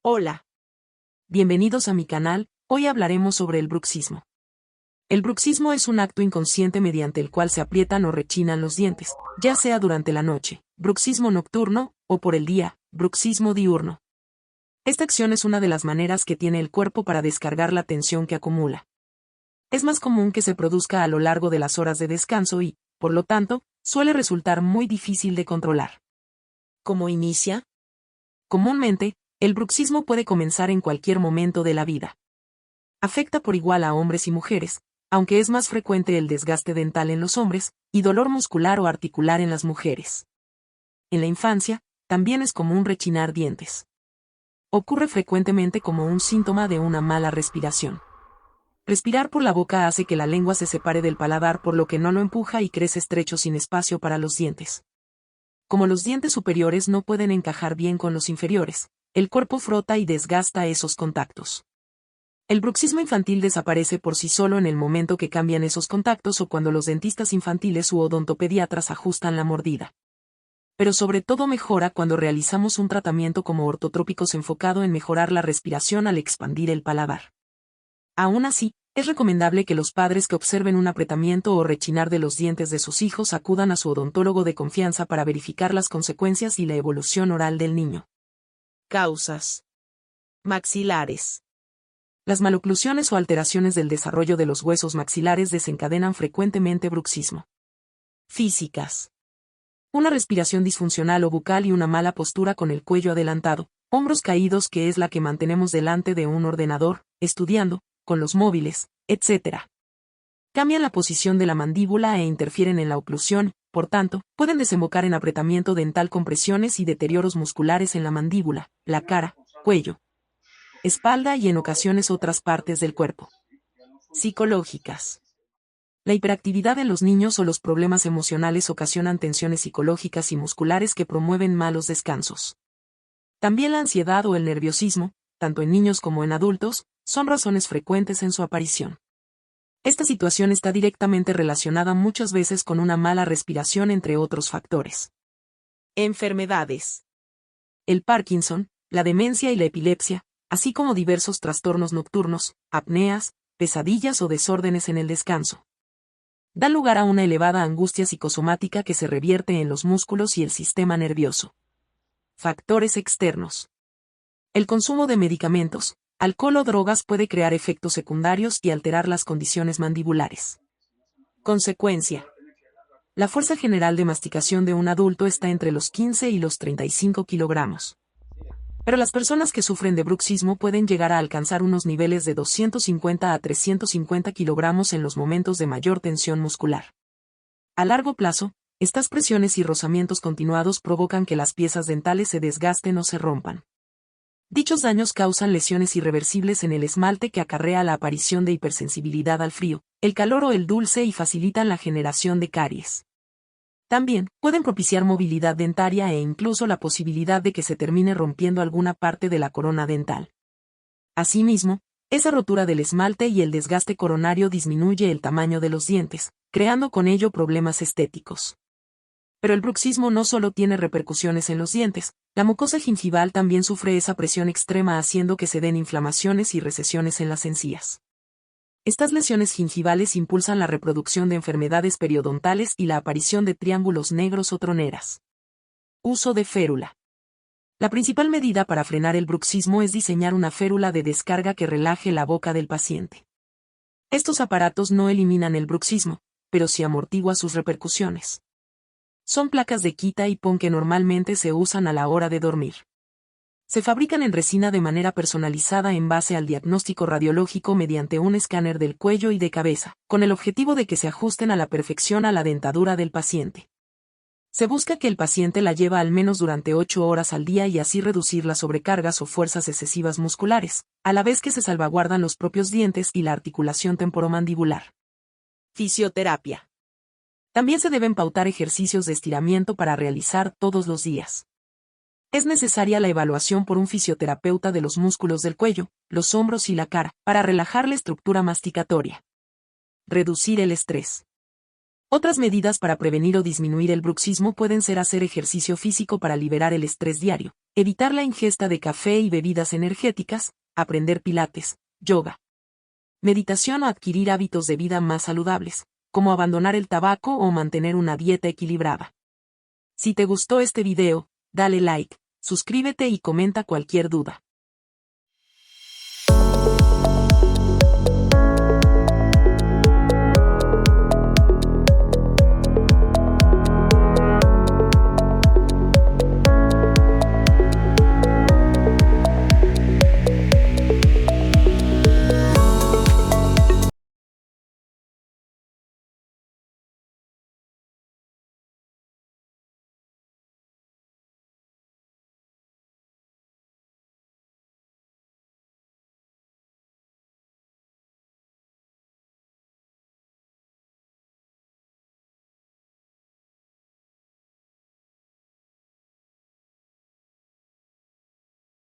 Hola. Bienvenidos a mi canal. Hoy hablaremos sobre el bruxismo. El bruxismo es un acto inconsciente mediante el cual se aprietan o rechinan los dientes, ya sea durante la noche, bruxismo nocturno, o por el día, bruxismo diurno. Esta acción es una de las maneras que tiene el cuerpo para descargar la tensión que acumula. Es más común que se produzca a lo largo de las horas de descanso y, por lo tanto, suele resultar muy difícil de controlar. ¿Cómo inicia? Comúnmente, el bruxismo puede comenzar en cualquier momento de la vida. Afecta por igual a hombres y mujeres, aunque es más frecuente el desgaste dental en los hombres, y dolor muscular o articular en las mujeres. En la infancia, también es común rechinar dientes. Ocurre frecuentemente como un síntoma de una mala respiración. Respirar por la boca hace que la lengua se separe del paladar, por lo que no lo empuja y crece estrecho sin espacio para los dientes. Como los dientes superiores no pueden encajar bien con los inferiores, el cuerpo frota y desgasta esos contactos. El bruxismo infantil desaparece por sí solo en el momento que cambian esos contactos o cuando los dentistas infantiles u odontopediatras ajustan la mordida. Pero sobre todo mejora cuando realizamos un tratamiento como ortotrópicos enfocado en mejorar la respiración al expandir el paladar. Aún así, es recomendable que los padres que observen un apretamiento o rechinar de los dientes de sus hijos acudan a su odontólogo de confianza para verificar las consecuencias y la evolución oral del niño. Causas maxilares. Las maloclusiones o alteraciones del desarrollo de los huesos maxilares desencadenan frecuentemente bruxismo. Físicas. Una respiración disfuncional o bucal y una mala postura con el cuello adelantado, hombros caídos, que es la que mantenemos delante de un ordenador, estudiando, con los móviles, etc. Cambian la posición de la mandíbula e interfieren en la oclusión, por tanto, pueden desembocar en apretamiento dental, compresiones y deterioros musculares en la mandíbula, la cara, cuello, espalda y en ocasiones otras partes del cuerpo. Psicológicas. La hiperactividad en los niños o los problemas emocionales ocasionan tensiones psicológicas y musculares que promueven malos descansos. También la ansiedad o el nerviosismo, tanto en niños como en adultos, son razones frecuentes en su aparición. Esta situación está directamente relacionada muchas veces con una mala respiración, entre otros factores. Enfermedades. El Parkinson, la demencia y la epilepsia, así como diversos trastornos nocturnos, apneas, pesadillas o desórdenes en el descanso, dan lugar a una elevada angustia psicosomática que se revierte en los músculos y el sistema nervioso. Factores externos. El consumo de medicamentos, alcohol o drogas puede crear efectos secundarios y alterar las condiciones mandibulares. Consecuencia. La fuerza general de masticación de un adulto está entre los 15 y los 35 kilogramos. Pero las personas que sufren de bruxismo pueden llegar a alcanzar unos niveles de 250 a 350 kilogramos en los momentos de mayor tensión muscular. A largo plazo, estas presiones y rozamientos continuados provocan que las piezas dentales se desgasten o se rompan. Dichos daños causan lesiones irreversibles en el esmalte, que acarrea la aparición de hipersensibilidad al frío, el calor o el dulce, y facilitan la generación de caries. También pueden propiciar movilidad dentaria e incluso la posibilidad de que se termine rompiendo alguna parte de la corona dental. Asimismo, esa rotura del esmalte y el desgaste coronario disminuye el tamaño de los dientes, creando con ello problemas estéticos. Pero el bruxismo no solo tiene repercusiones en los dientes, la mucosa gingival también sufre esa presión extrema, haciendo que se den inflamaciones y recesiones en las encías. Estas lesiones gingivales impulsan la reproducción de enfermedades periodontales y la aparición de triángulos negros o troneras. Uso de férula. La principal medida para frenar el bruxismo es diseñar una férula de descarga que relaje la boca del paciente. Estos aparatos no eliminan el bruxismo, pero sí amortigua sus repercusiones. Son placas de quita y pon que normalmente se usan a la hora de dormir. Se fabrican en resina de manera personalizada en base al diagnóstico radiológico mediante un escáner del cuello y de cabeza, con el objetivo de que se ajusten a la perfección a la dentadura del paciente. Se busca que el paciente la lleve al menos durante 8 horas al día y así reducir las sobrecargas o fuerzas excesivas musculares, a la vez que se salvaguardan los propios dientes y la articulación temporomandibular. Fisioterapia. También se deben pautar ejercicios de estiramiento para realizar todos los días. Es necesaria la evaluación por un fisioterapeuta de los músculos del cuello, los hombros y la cara, para relajar la estructura masticatoria. Reducir el estrés. Otras medidas para prevenir o disminuir el bruxismo pueden ser hacer ejercicio físico para liberar el estrés diario, evitar la ingesta de café y bebidas energéticas, aprender pilates, yoga, meditación o adquirir hábitos de vida más saludables, como abandonar el tabaco o mantener una dieta equilibrada. Si te gustó este video, dale like, suscríbete y comenta cualquier duda.